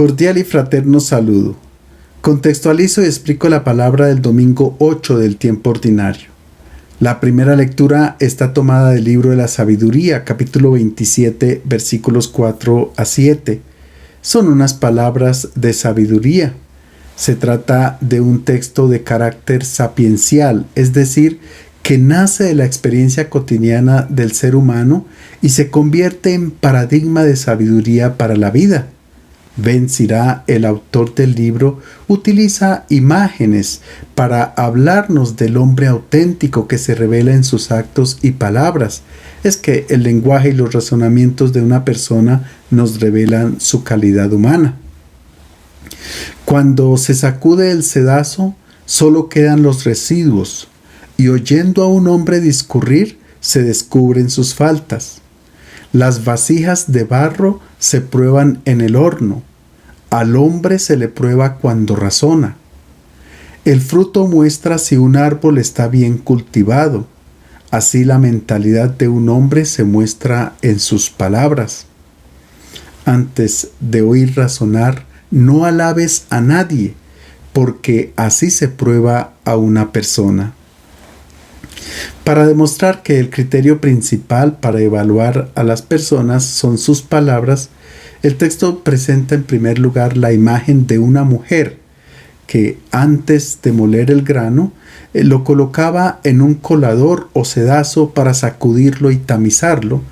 Cordial y fraterno saludo. Contextualizo y explico la palabra del domingo 8 del tiempo ordinario. La primera lectura está tomada del libro de la Sabiduría, capítulo 27, versículos 4 a 7. Son unas palabras de sabiduría. Se trata de un texto de carácter sapiencial, es decir, que nace de la experiencia cotidiana del ser humano y se convierte en paradigma de sabiduría para la vida. Ben Sirá, el autor del libro, utiliza imágenes para hablarnos del hombre auténtico que se revela en sus actos y palabras. Es que el lenguaje y los razonamientos de una persona nos revelan su calidad humana. Cuando se sacude el sedazo, solo quedan los residuos, y oyendo a un hombre discurrir, se descubren sus faltas. Las vasijas de barro se prueban en el horno. Al hombre se le prueba cuando razona. El fruto muestra si un árbol está bien cultivado. Así la mentalidad de un hombre se muestra en sus palabras. Antes de oír razonar, no alabes a nadie, porque así se prueba a una persona. Para demostrar que el criterio principal para evaluar a las personas son sus palabras, el texto presenta en primer lugar la imagen de una mujer que antes de moler el grano lo colocaba en un colador o sedazo para sacudirlo y tamizarlo,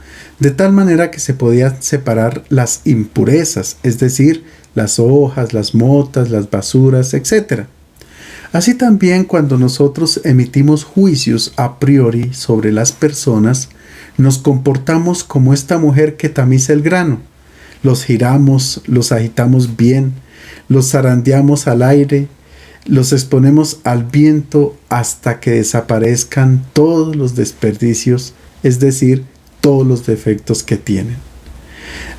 de tal manera que se podían separar las impurezas, es decir, las hojas, las motas, las basuras, etc. Así también cuando nosotros emitimos juicios a priori sobre las personas, nos comportamos como esta mujer que tamiza el grano. Los giramos, los agitamos bien, los zarandeamos al aire, los exponemos al viento hasta que desaparezcan todos los desperdicios, es decir, todos los defectos que tienen.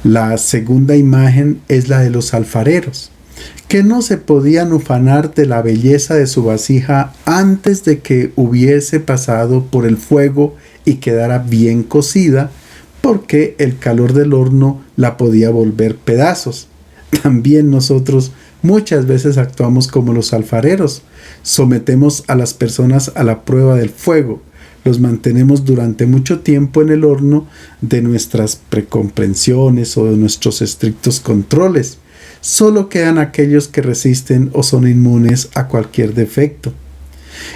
La segunda imagen es la de los alfareros, que no se podían ufanar de la belleza de su vasija antes de que hubiese pasado por el fuego y quedara bien cocida, porque el calor del horno la podía volver pedazos. También nosotros muchas veces actuamos como los alfareros. Sometemos a las personas a la prueba del fuego. Los mantenemos durante mucho tiempo en el horno de nuestras precomprensiones o de nuestros estrictos controles. Solo quedan aquellos que resisten o son inmunes a cualquier defecto.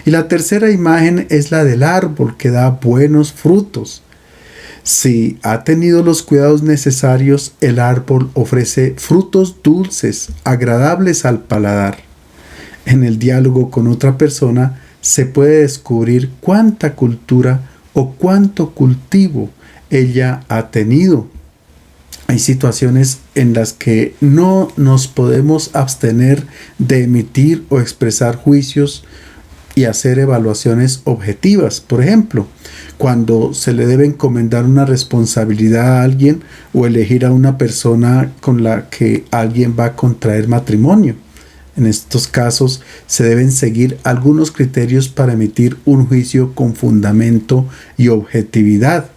Y la tercera imagen es la del árbol que da buenos frutos. Si ha tenido los cuidados necesarios, el árbol ofrece frutos dulces, agradables al paladar. En el diálogo con otra persona se puede descubrir cuánta cultura o cuánto cultivo ella ha tenido. Hay situaciones en las que no nos podemos abstener de emitir o expresar juicios y hacer evaluaciones objetivas. Por ejemplo, cuando se le debe encomendar una responsabilidad a alguien o elegir a una persona con la que alguien va a contraer matrimonio. En estos casos se deben seguir algunos criterios para emitir un juicio con fundamento y objetividad.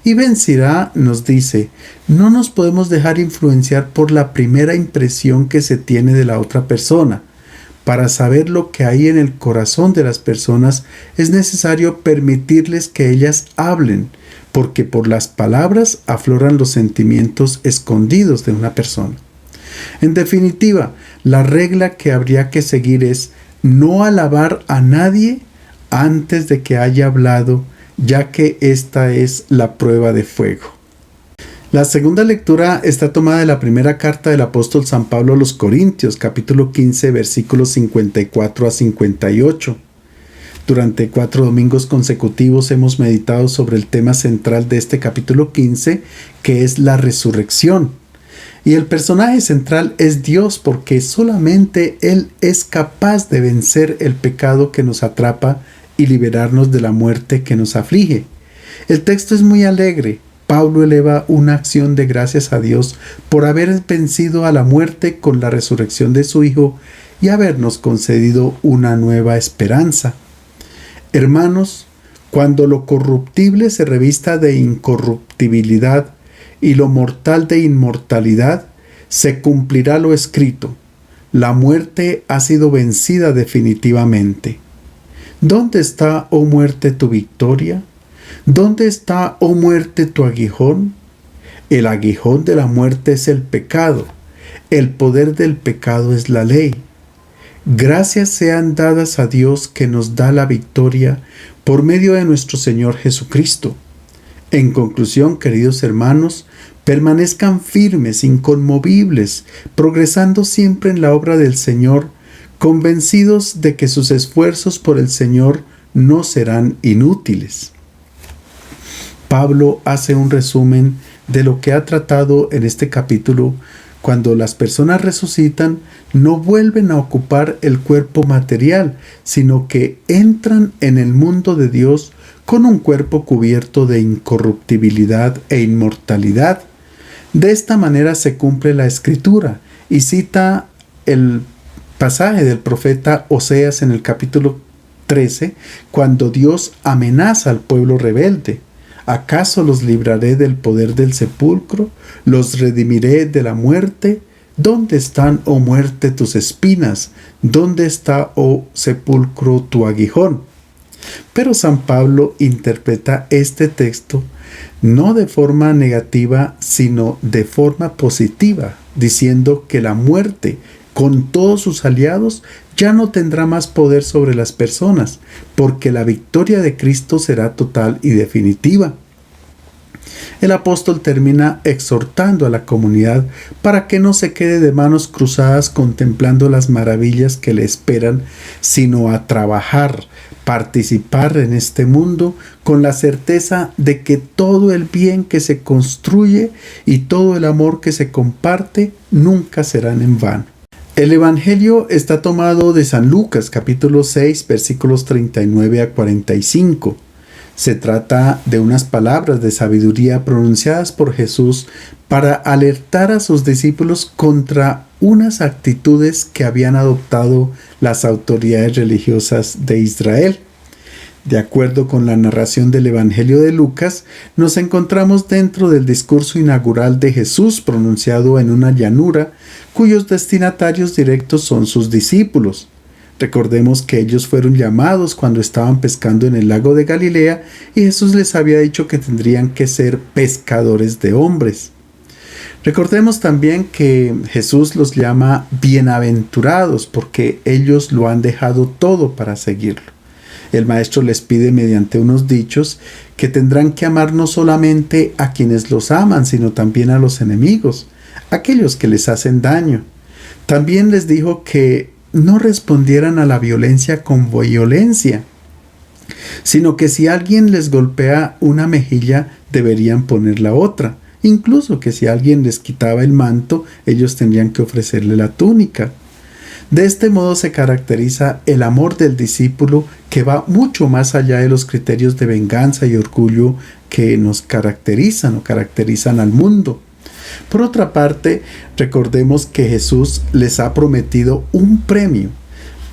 Y Ben Sirá nos dice, no nos podemos dejar influenciar por la primera impresión que se tiene de la otra persona. Para saber lo que hay en el corazón de las personas es necesario permitirles que ellas hablen, porque por las palabras afloran los sentimientos escondidos de una persona. En definitiva, la regla que habría que seguir es no alabar a nadie antes de que haya hablado, ya que esta es la prueba de fuego. La segunda lectura está tomada de la primera carta del apóstol San Pablo a los Corintios, capítulo 15, versículos 54 a 58. Durante 4 domingos consecutivos hemos meditado sobre el tema central de este capítulo 15, que es la resurrección. Y el personaje central es Dios, porque solamente Él es capaz de vencer el pecado que nos atrapa y liberarnos de la muerte que nos aflige. El texto es muy alegre. Pablo eleva una acción de gracias a Dios por haber vencido a la muerte con la resurrección de su Hijo y habernos concedido una nueva esperanza. Hermanos, cuando lo corruptible se revista de incorruptibilidad y lo mortal de inmortalidad, Se cumplirá lo escrito. La muerte ha sido vencida definitivamente. ¿Dónde está, oh muerte, tu victoria? ¿Dónde está, oh muerte, tu aguijón? El aguijón de la muerte es el pecado. El poder del pecado es la ley. Gracias sean dadas a Dios que nos da la victoria por medio de nuestro Señor Jesucristo. En conclusión, queridos hermanos, permanezcan firmes, inconmovibles, progresando siempre en la obra del Señor, convencidos de que sus esfuerzos por el Señor no serán inútiles. Pablo hace un resumen de lo que ha tratado en este capítulo. Cuando las personas resucitan, no vuelven a ocupar el cuerpo material, sino que entran en el mundo de Dios con un cuerpo cubierto de incorruptibilidad e inmortalidad. De esta manera se cumple la Escritura, y cita el pasaje del profeta Oseas en el capítulo 13, cuando Dios amenaza al pueblo rebelde. ¿Acaso los libraré del poder del sepulcro? ¿Los redimiré de la muerte? ¿Dónde están, oh muerte, tus espinas? ¿Dónde está, oh sepulcro, tu aguijón? Pero San Pablo interpreta este texto no de forma negativa, sino de forma positiva, diciendo que la muerte, con todos sus aliados, ya no tendrá más poder sobre las personas, porque la victoria de Cristo será total y definitiva. El apóstol termina exhortando a la comunidad para que no se quede de manos cruzadas contemplando las maravillas que le esperan, sino a trabajar, participar en este mundo con la certeza de que todo el bien que se construye y todo el amor que se comparte nunca serán en vano. El Evangelio está tomado de San Lucas, capítulo 6, versículos 39 a 45. Se trata de unas palabras de sabiduría pronunciadas por Jesús para alertar a sus discípulos contra unas actitudes que habían adoptado las autoridades religiosas de Israel. De acuerdo con la narración del Evangelio de Lucas, nos encontramos dentro del discurso inaugural de Jesús pronunciado en una llanura, cuyos destinatarios directos son sus discípulos. Recordemos que ellos fueron llamados cuando estaban pescando en el lago de Galilea y Jesús les había dicho que tendrían que ser pescadores de hombres. Recordemos también que Jesús los llama bienaventurados porque ellos lo han dejado todo para seguirlo. El Maestro les pide mediante unos dichos que tendrán que amar no solamente a quienes los aman, sino también a los enemigos, aquellos que les hacen daño. También les dijo que no respondieran a la violencia con violencia, sino que si alguien les golpea una mejilla, deberían poner la otra. Incluso que si alguien les quitaba el manto, ellos tendrían que ofrecerle la túnica. De este modo se caracteriza el amor del discípulo, que va mucho más allá de los criterios de venganza y orgullo que nos caracterizan o caracterizan al mundo. Por otra parte, recordemos que Jesús les ha prometido un premio,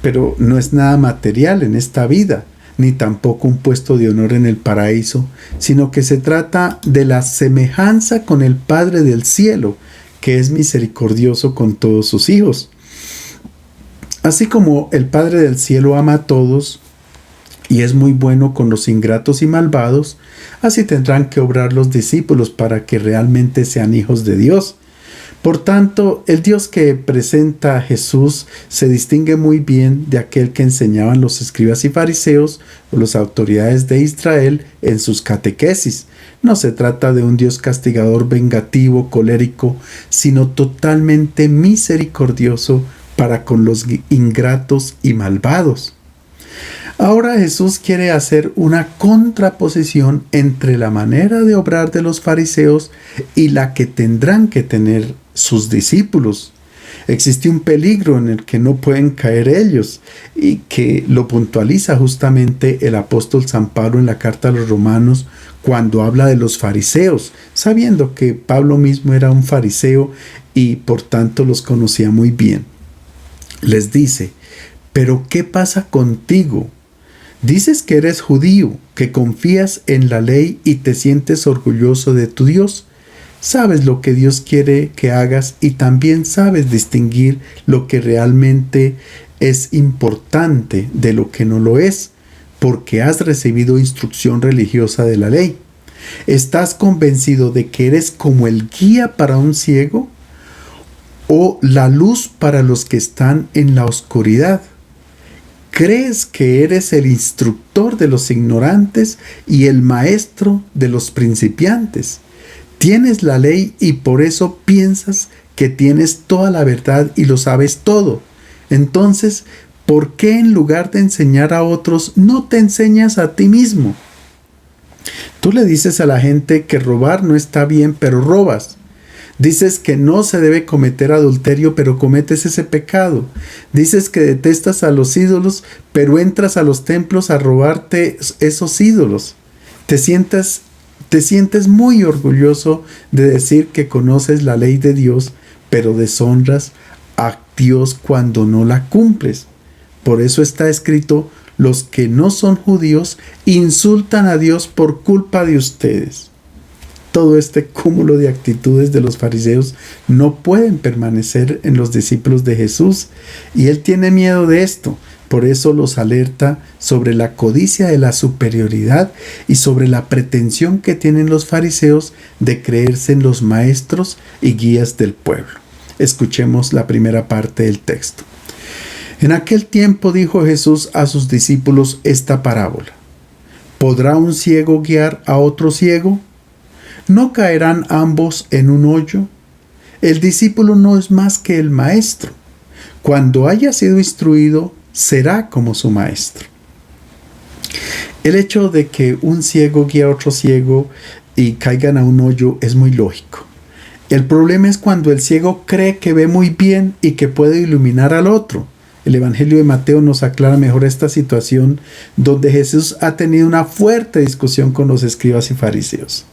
pero no es nada material en esta vida, ni tampoco un puesto de honor en el paraíso, sino que se trata de la semejanza con el Padre del cielo, que es misericordioso con todos sus hijos. Así como el Padre del cielo ama a todos y es muy bueno con los ingratos y malvados, así tendrán que obrar los discípulos para que realmente sean hijos de Dios. Por tanto, el Dios que presenta a Jesús se distingue muy bien de aquel que enseñaban los escribas y fariseos o las autoridades de Israel en sus catequesis. No se trata de un Dios castigador, vengativo, colérico, sino totalmente misericordioso para con los ingratos y malvados. Ahora Jesús quiere hacer una contraposición entre la manera de obrar de los fariseos y la que tendrán que tener sus discípulos. Existe un peligro en el que no pueden caer ellos y que lo puntualiza justamente el apóstol San Pablo en la carta a los Romanos cuando habla de los fariseos, sabiendo que Pablo mismo era un fariseo y por tanto los conocía muy bien. Les dice: ¿pero qué pasa contigo? Dices que eres judío, que confías en la ley y te sientes orgulloso de tu Dios. sabes lo que Dios quiere que hagas y también sabes distinguir lo que realmente es importante de lo que no lo es, porque has recibido instrucción religiosa de la ley. ¿Estás convencido de que eres como el guía para un ciego o la luz para los que están en la oscuridad? ¿Crees que eres el instructor de los ignorantes y el maestro de los principiantes? Tienes la ley y por eso piensas que tienes toda la verdad y lo sabes todo. Entonces, ¿por qué en lugar de enseñar a otros no te enseñas a ti mismo? Tú le dices a la gente que robar no está bien, pero robas. Dices que no se debe cometer adulterio, pero cometes ese pecado. Dices que detestas a los ídolos, pero entras a los templos a robarte esos ídolos. Te sientes muy orgulloso de decir que conoces la ley de Dios, pero deshonras a Dios cuando no la cumples. Por eso está escrito: los que no son judíos insultan a Dios por culpa de ustedes. Todo este cúmulo de actitudes de los fariseos no pueden permanecer en los discípulos de Jesús, y él tiene miedo de esto. Por eso los alerta sobre la codicia de la superioridad y sobre la pretensión que tienen los fariseos de creerse en los maestros y guías del pueblo. Escuchemos la primera parte del texto. En aquel tiempo dijo Jesús a sus discípulos esta parábola: ¿podrá un ciego guiar a otro ciego? ¿No caerán ambos en un hoyo? El discípulo no es más que el maestro. Cuando haya sido instruido, será como su maestro. El hecho de que un ciego guíe a otro ciego y caigan a un hoyo es muy lógico. El problema es cuando el ciego cree que ve muy bien y que puede iluminar al otro. El Evangelio de Mateo nos aclara mejor esta situación, donde Jesús ha tenido una fuerte discusión con los escribas y fariseos.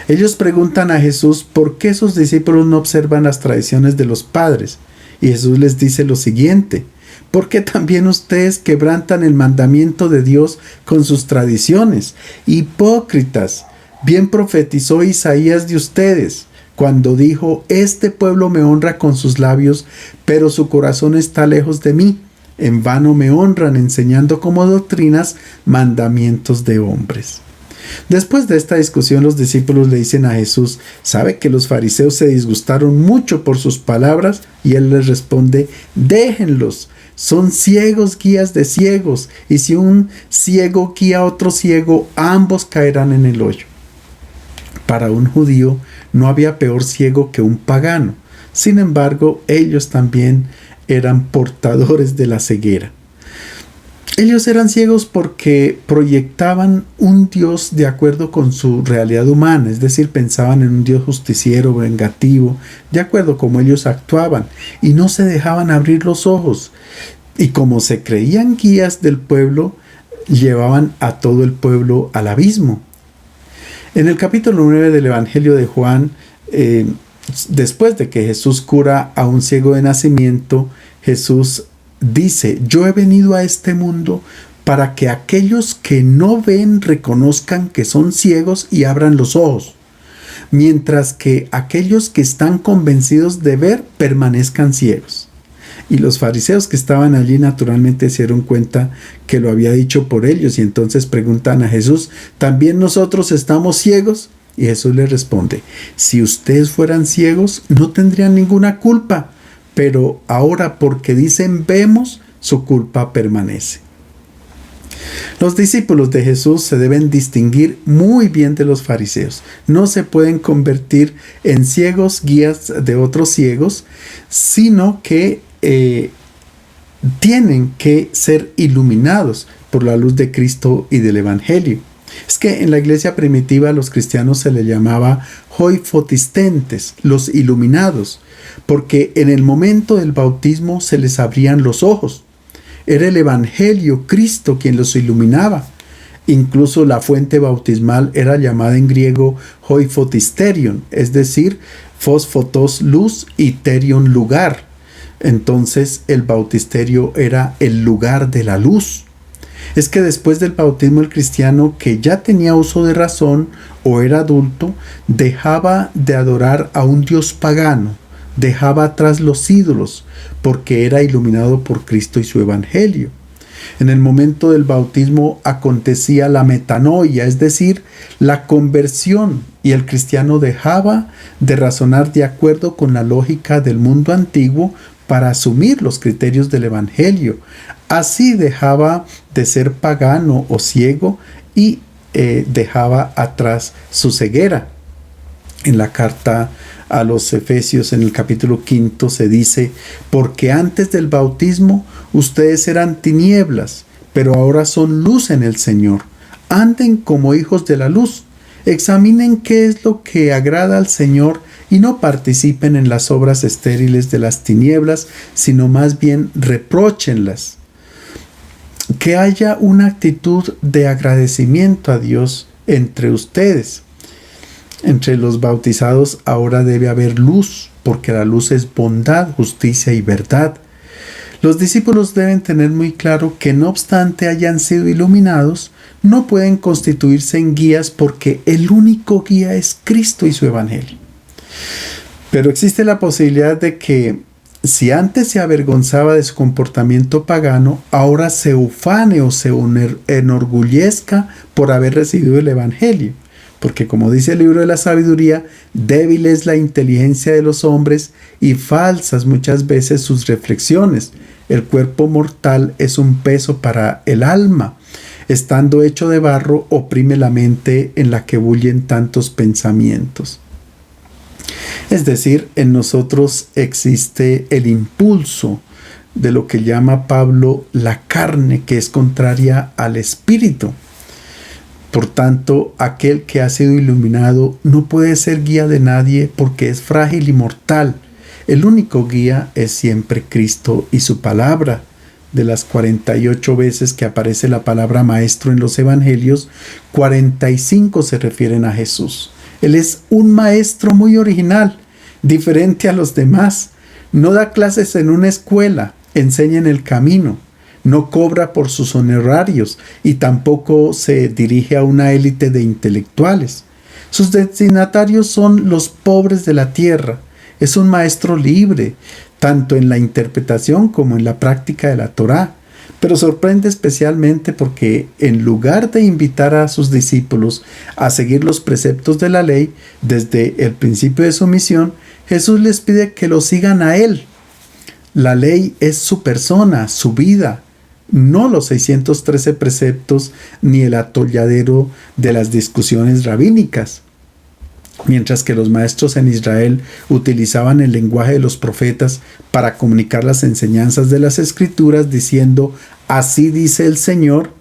Ellos preguntan a Jesús por qué sus discípulos no observan las tradiciones de los padres. Y Jesús les dice lo siguiente: ¿por qué también ustedes quebrantan el mandamiento de Dios con sus tradiciones? Hipócritas, bien profetizó Isaías de ustedes, cuando dijo: este pueblo me honra con sus labios, pero su corazón está lejos de mí. En vano me honran, enseñando como doctrinas mandamientos de hombres. Después de esta discusión, los discípulos le dicen a Jesús: ¿sabe que los fariseos se disgustaron mucho por sus palabras? Y él les responde: déjenlos, son ciegos guías de ciegos, y si un ciego guía a otro ciego, ambos caerán en el hoyo. Para un judío no había peor ciego que un pagano. Sin embargo, ellos también eran portadores de la ceguera. Ellos eran ciegos porque proyectaban un Dios de acuerdo con su realidad humana, es decir, pensaban en un Dios justiciero, vengativo, de acuerdo como ellos actuaban, y no se dejaban abrir los ojos. Y como se creían guías del pueblo, llevaban a todo el pueblo al abismo. En el capítulo 9 del Evangelio de Juan, después de que Jesús cura a un ciego de nacimiento, Jesús dice: yo he venido a este mundo para que aquellos que no ven reconozcan que son ciegos y abran los ojos, mientras que aquellos que están convencidos de ver permanezcan ciegos. Y los fariseos que estaban allí naturalmente se dieron cuenta que lo había dicho por ellos, y entonces preguntan a Jesús: ¿también nosotros estamos ciegos? Y Jesús les responde: si ustedes fueran ciegos, no tendrían ninguna culpa, pero ahora porque dicen vemos, su culpa permanece. Los discípulos de Jesús se deben distinguir muy bien de los fariseos. No se pueden convertir en ciegos guías de otros ciegos, sino que tienen que ser iluminados por la luz de Cristo y del Evangelio. Es que en la iglesia primitiva a los cristianos se les llamaba hoifotistentes, los iluminados, porque en el momento del bautismo se les abrían los ojos. Era el Evangelio, Cristo, quien los iluminaba. Incluso la fuente bautismal era llamada en griego hoifotisterion, es decir, fosfotos luz y terion lugar. Entonces el bautisterio era el lugar de la luz. es que después del bautismo el cristiano que ya tenía uso de razón o era adulto, dejaba de adorar a un Dios pagano, dejaba atrás los ídolos, porque era iluminado por Cristo y su evangelio. En el momento del bautismo acontecía la metanoia, es decir, la conversión, y el cristiano dejaba de razonar de acuerdo con la lógica del mundo antiguo para asumir los criterios del evangelio. Así dejaba de ser pagano o ciego y dejaba atrás su ceguera. En la carta a los Efesios, en el capítulo 5, se dice: porque antes del bautismo ustedes eran tinieblas, pero ahora son luz en el Señor. Anden como hijos de la luz. Examinen qué es lo que agrada al Señor y no participen en las obras estériles de las tinieblas, sino más bien repróchenlas. Que haya una actitud de agradecimiento a Dios entre ustedes. Entre los bautizados ahora debe haber luz, porque la luz es bondad, justicia y verdad. Los discípulos deben tener muy claro que no obstante hayan sido iluminados, no pueden constituirse en guías porque el único guía es Cristo y su evangelio. Pero existe la posibilidad de que si antes se avergonzaba de su comportamiento pagano, ahora se ufane o se enorgullezca por haber recibido el evangelio. Porque como dice el libro de la sabiduría, débil es la inteligencia de los hombres y falsas muchas veces sus reflexiones. El cuerpo mortal es un peso para el alma. Estando hecho de barro, oprime la mente en la que bullen tantos pensamientos. Es decir, en nosotros existe el impulso de lo que llama Pablo la carne, que es contraria al espíritu. Por tanto, aquel que ha sido iluminado no puede ser guía de nadie porque es frágil y mortal. El único guía es siempre Cristo y su palabra. De las 48 veces que aparece la palabra maestro en los evangelios, 45 se refieren a Jesús. Él es un maestro muy original, diferente a los demás. No da clases en una escuela, enseña en el camino. No cobra por sus honorarios y tampoco se dirige a una élite de intelectuales. Sus destinatarios son los pobres de la tierra. Es un maestro libre, tanto en la interpretación como en la práctica de la Torá. Pero sorprende especialmente porque en lugar de invitar a sus discípulos a seguir los preceptos de la ley desde el principio de su misión, Jesús les pide que lo sigan a Él. La ley es su persona, su vida, no los 613 preceptos ni el atolladero de las discusiones rabínicas. Mientras que los maestros en Israel utilizaban el lenguaje de los profetas para comunicar las enseñanzas de las Escrituras diciendo: así dice el Señor,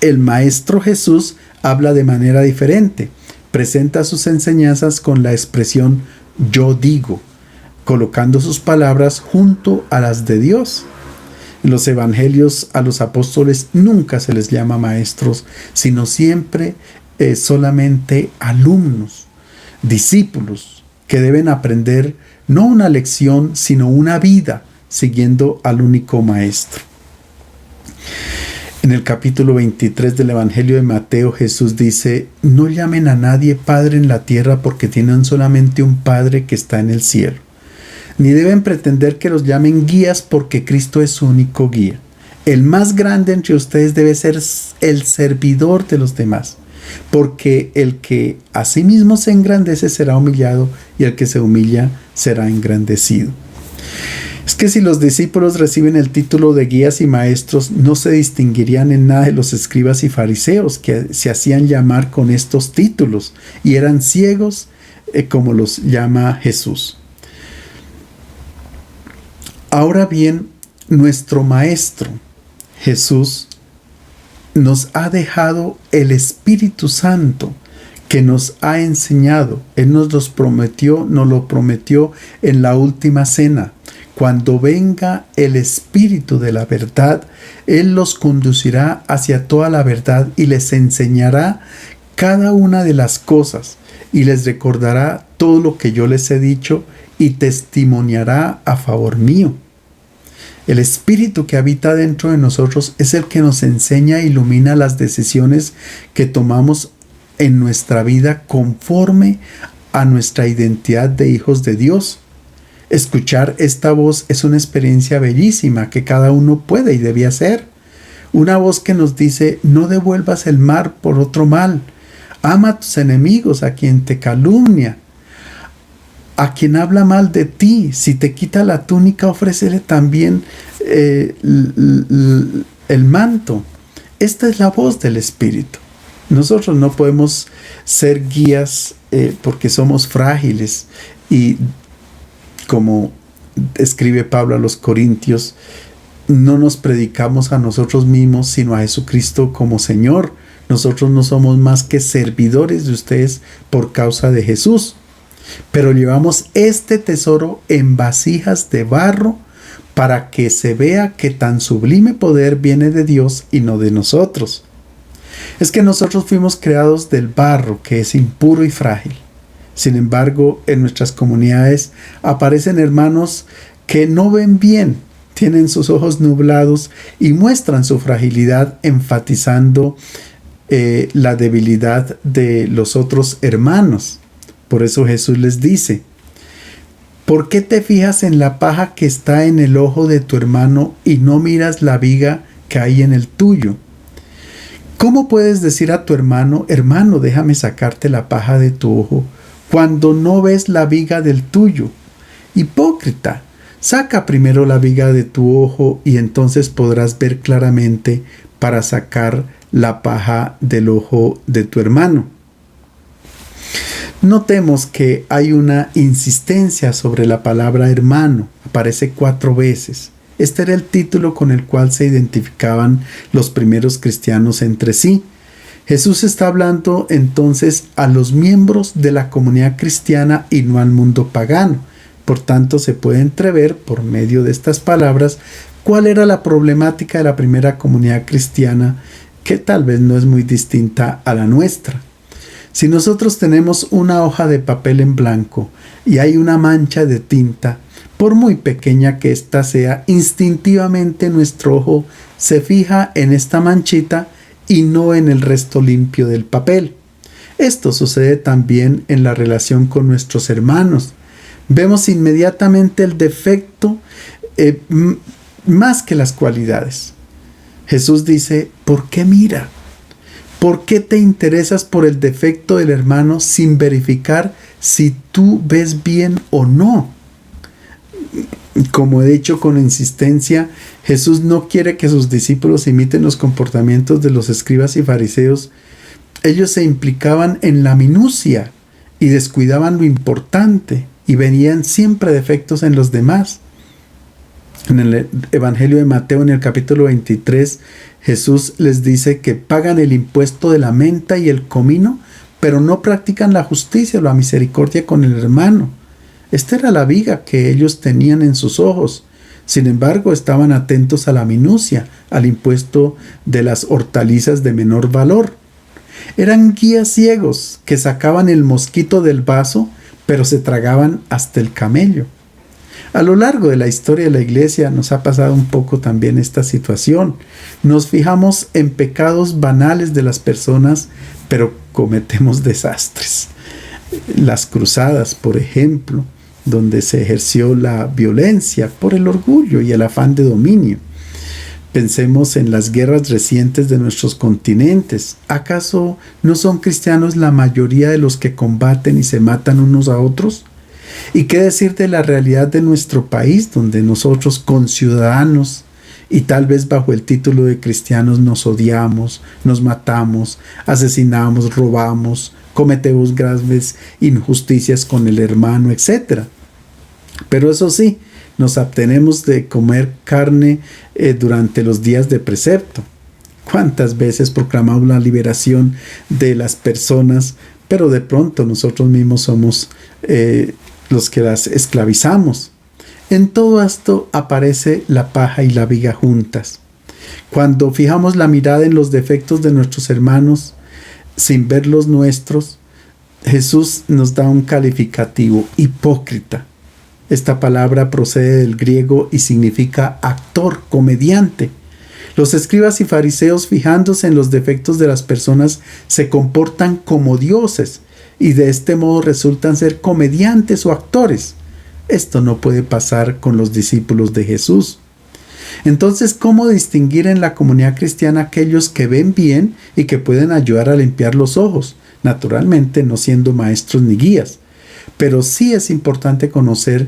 el Maestro Jesús habla de manera diferente. Presenta sus enseñanzas con la expresión yo digo, colocando sus palabras junto a las de Dios. En los evangelios a los apóstoles nunca se les llama maestros, sino siempre solamente alumnos, discípulos, que deben aprender no una lección, sino una vida, siguiendo al único maestro. En el capítulo 23 del Evangelio de Mateo, Jesús dice: no llamen a nadie Padre en la tierra porque tienen solamente un Padre que está en el cielo. Ni deben pretender que los llamen guías porque Cristo es su único guía. El más grande entre ustedes debe ser el servidor de los demás, porque el que a sí mismo se engrandece será humillado y el que se humilla será engrandecido. Es que si los discípulos reciben el título de guías y maestros, no se distinguirían en nada de los escribas y fariseos que se hacían llamar con estos títulos y eran ciegos, como los llama Jesús. Ahora bien, nuestro Maestro, Jesús, nos ha dejado el Espíritu Santo que nos ha enseñado. Él nos lo prometió en la última cena. Cuando venga el Espíritu de la verdad, Él los conducirá hacia toda la verdad y les enseñará cada una de las cosas y les recordará todo lo que yo les he dicho y testimoniará a favor mío. El Espíritu que habita dentro de nosotros es el que nos enseña e ilumina las decisiones que tomamos en nuestra vida conforme a nuestra identidad de hijos de Dios. Escuchar esta voz es una experiencia bellísima que cada uno puede y debe hacer. Una voz que nos dice: no devuelvas el mal por otro mal. Ama a tus enemigos, a quien te calumnia, a quien habla mal de ti. Si te quita la túnica, ofrécele también el manto. Esta es la voz del Espíritu. Nosotros no podemos ser guías porque somos frágiles, y como escribe Pablo a los Corintios, no nos predicamos a nosotros mismos, sino a Jesucristo como Señor. Nosotros no somos más que servidores de ustedes por causa de Jesús. Pero llevamos este tesoro en vasijas de barro para que se vea que tan sublime poder viene de Dios y no de nosotros. Es que nosotros fuimos creados del barro, que es impuro y frágil. Sin embargo, en nuestras comunidades aparecen hermanos que no ven bien, tienen sus ojos nublados y muestran su fragilidad, enfatizando la debilidad de los otros hermanos. Por eso Jesús les dice: ¿por qué te fijas en la paja que está en el ojo de tu hermano y no miras la viga que hay en el tuyo? ¿Cómo puedes decir a tu hermano: hermano, déjame sacarte la paja de tu ojo, cuando no ves la viga del tuyo? Hipócrita, saca primero la viga de tu ojo y entonces podrás ver claramente para sacar la paja del ojo de tu hermano. Notemos que hay una insistencia sobre la palabra hermano. Aparece 4 veces. Este era el título con el cual se identificaban los primeros cristianos entre sí. Jesús está hablando entonces a los miembros de la comunidad cristiana y no al mundo pagano. Por tanto, se puede entrever por medio de estas palabras cuál era la problemática de la primera comunidad cristiana, que tal vez no es muy distinta a la nuestra. Si nosotros tenemos una hoja de papel en blanco y hay una mancha de tinta, por muy pequeña que ésta sea, instintivamente nuestro ojo se fija en esta manchita y no en el resto limpio del papel. Esto sucede también en la relación con nuestros hermanos. Vemos inmediatamente el defecto más que las cualidades. Jesús dice: ¿por qué mira? ¿Por qué te interesas por el defecto del hermano sin verificar si tú ves bien o no? Como he dicho con insistencia, Jesús no quiere que sus discípulos imiten los comportamientos de los escribas y fariseos. Ellos se implicaban en la minucia y descuidaban lo importante y veían siempre defectos en los demás. En el Evangelio de Mateo, en el capítulo 23, Jesús les dice que pagan el impuesto de la menta y el comino, pero no practican la justicia o la misericordia con el hermano. Esta era la viga que ellos tenían en sus ojos. Sin embargo, estaban atentos a la minucia, al impuesto de las hortalizas de menor valor. Eran guías ciegos que sacaban el mosquito del vaso, pero se tragaban hasta el camello. A lo largo de la historia de la iglesia nos ha pasado un poco también esta situación. Nos fijamos en pecados banales de las personas, pero cometemos desastres. Las cruzadas, por ejemplo, donde se ejerció la violencia por el orgullo y el afán de dominio. Pensemos en las guerras recientes de nuestros continentes. ¿Acaso no son cristianos la mayoría de los que combaten y se matan unos a otros? ¿Y qué decir de la realidad de nuestro país, donde nosotros, conciudadanos y tal vez bajo el título de cristianos, nos odiamos, nos matamos, asesinamos, robamos, cometemos graves injusticias con el hermano, etc.? Pero eso sí, nos abstenemos de comer carne durante los días de precepto. ¿Cuántas veces proclamamos la liberación de las personas, pero de pronto nosotros mismos somos los que las esclavizamos? En todo esto aparece la paja y la viga juntas. Cuando fijamos la mirada en los defectos de nuestros hermanos sin ver los nuestros, Jesús nos da un calificativo: hipócrita. Esta palabra procede del griego y significa actor, comediante. Los escribas y fariseos, fijándose en los defectos de las personas, se comportan como dioses y de este modo resultan ser comediantes o actores. Esto no puede pasar con los discípulos de Jesús. Entonces, ¿cómo distinguir en la comunidad cristiana aquellos que ven bien y que pueden ayudar a limpiar los ojos? Naturalmente, no siendo maestros ni guías. Pero sí es importante conocer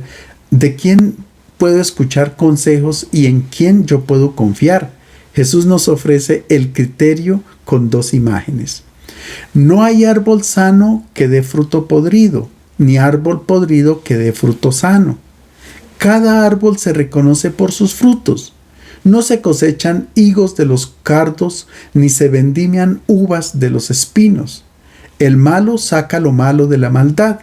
de quién puedo escuchar consejos y en quién yo puedo confiar. Jesús nos ofrece el criterio con dos imágenes. No hay árbol sano que dé fruto podrido, ni árbol podrido que dé fruto sano. Cada árbol se reconoce por sus frutos. No se cosechan higos de los cardos, ni se vendimian uvas de los espinos. El malo saca lo malo de la maldad,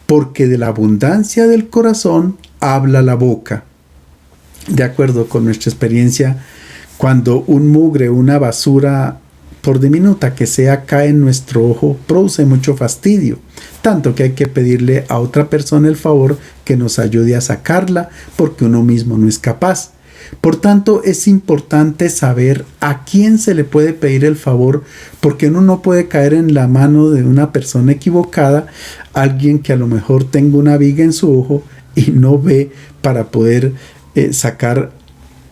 porque de la abundancia del corazón habla la boca. De acuerdo con nuestra experiencia, cuando un mugre, una basura, por diminuta que sea, cae en nuestro ojo, produce mucho fastidio, tanto que hay que pedirle a otra persona el favor que nos ayude a sacarla, porque uno mismo no es capaz. Por tanto, es importante saber a quién se le puede pedir el favor, porque uno no puede caer en la mano de una persona equivocada, alguien que a lo mejor tenga una viga en su ojo y no ve para poder sacar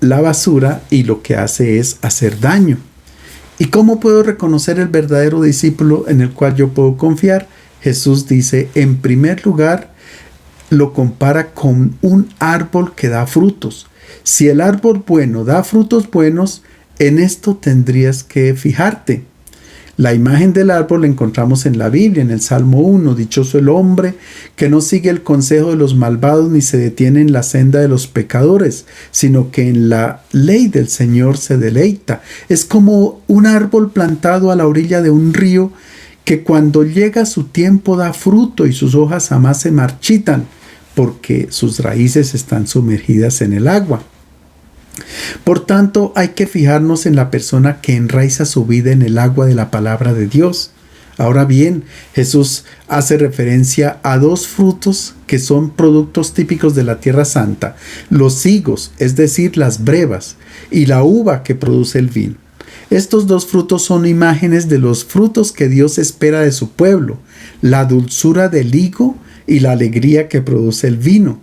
la basura, y lo que hace es hacer daño. ¿Y cómo puedo reconocer el verdadero discípulo en el cual yo puedo confiar? Jesús dice, en primer lugar, lo compara con un árbol que da frutos. Si el árbol bueno da frutos buenos, en esto tendrías que fijarte. La imagen del árbol la encontramos en la Biblia, en el Salmo 1. Dichoso el hombre que no sigue el consejo de los malvados ni se detiene en la senda de los pecadores, sino que en la ley del Señor se deleita. Es como un árbol plantado a la orilla de un río que cuando llega su tiempo da fruto y sus hojas jamás se marchitan, porque sus raíces están sumergidas en el agua. Por tanto, hay que fijarnos en la persona que enraiza su vida en el agua de la palabra de Dios. Ahora bien, Jesús hace referencia a dos frutos que son productos típicos de la Tierra Santa: los higos, es decir, las brevas, y la uva que produce el vino. Estos dos frutos son imágenes de los frutos que Dios espera de su pueblo: la dulzura del higo y la alegría que produce el vino.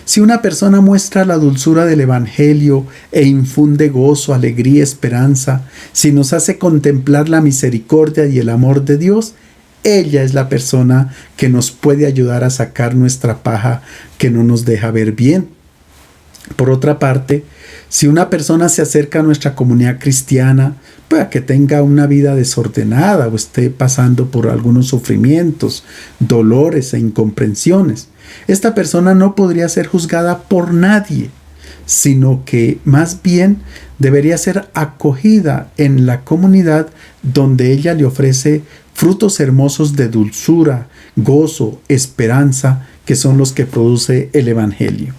Si una persona muestra la dulzura del Evangelio e infunde gozo, alegría, esperanza, si nos hace contemplar la misericordia y el amor de Dios, ella es la persona que nos puede ayudar a sacar nuestra paja que no nos deja ver bien. Por otra parte, si una persona se acerca a nuestra comunidad cristiana, pueda que tenga una vida desordenada o esté pasando por algunos sufrimientos, dolores e incomprensiones, esta persona no podría ser juzgada por nadie, sino que más bien debería ser acogida en la comunidad donde ella le ofrece frutos hermosos de dulzura, gozo, esperanza, que son los que produce el Evangelio.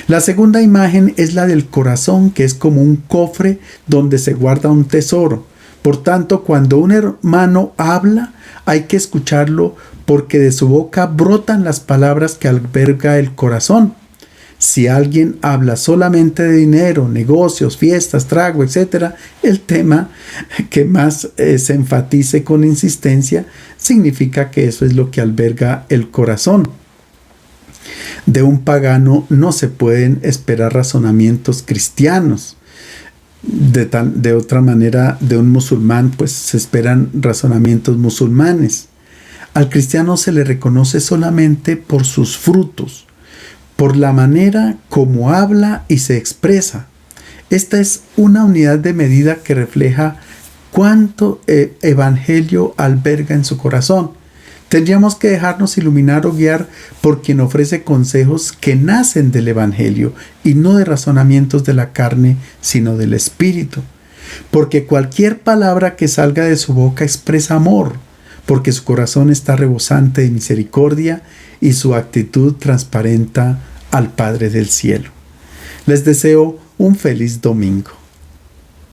La segunda imagen es la del corazón, que es como un cofre donde se guarda un tesoro. Por tanto, cuando un hermano habla, hay que escucharlo, porque de su boca brotan las palabras que alberga el corazón. Si alguien habla solamente de dinero, negocios, fiestas, trago, etc., el tema que más se enfatice con insistencia significa que eso es lo que alberga el corazón. De un pagano no se pueden esperar razonamientos cristianos. De otra manera, de un musulmán, pues se esperan razonamientos musulmanes. Al cristiano se le reconoce solamente por sus frutos, por la manera como habla y se expresa. Esta es una unidad de medida que refleja cuánto evangelio alberga en su corazón. Tendríamos que dejarnos iluminar o guiar por quien ofrece consejos que nacen del evangelio y no de razonamientos de la carne, sino del espíritu. Porque cualquier palabra que salga de su boca expresa amor, porque su corazón está rebosante de misericordia y su actitud transparenta al Padre del cielo. Les deseo un feliz domingo.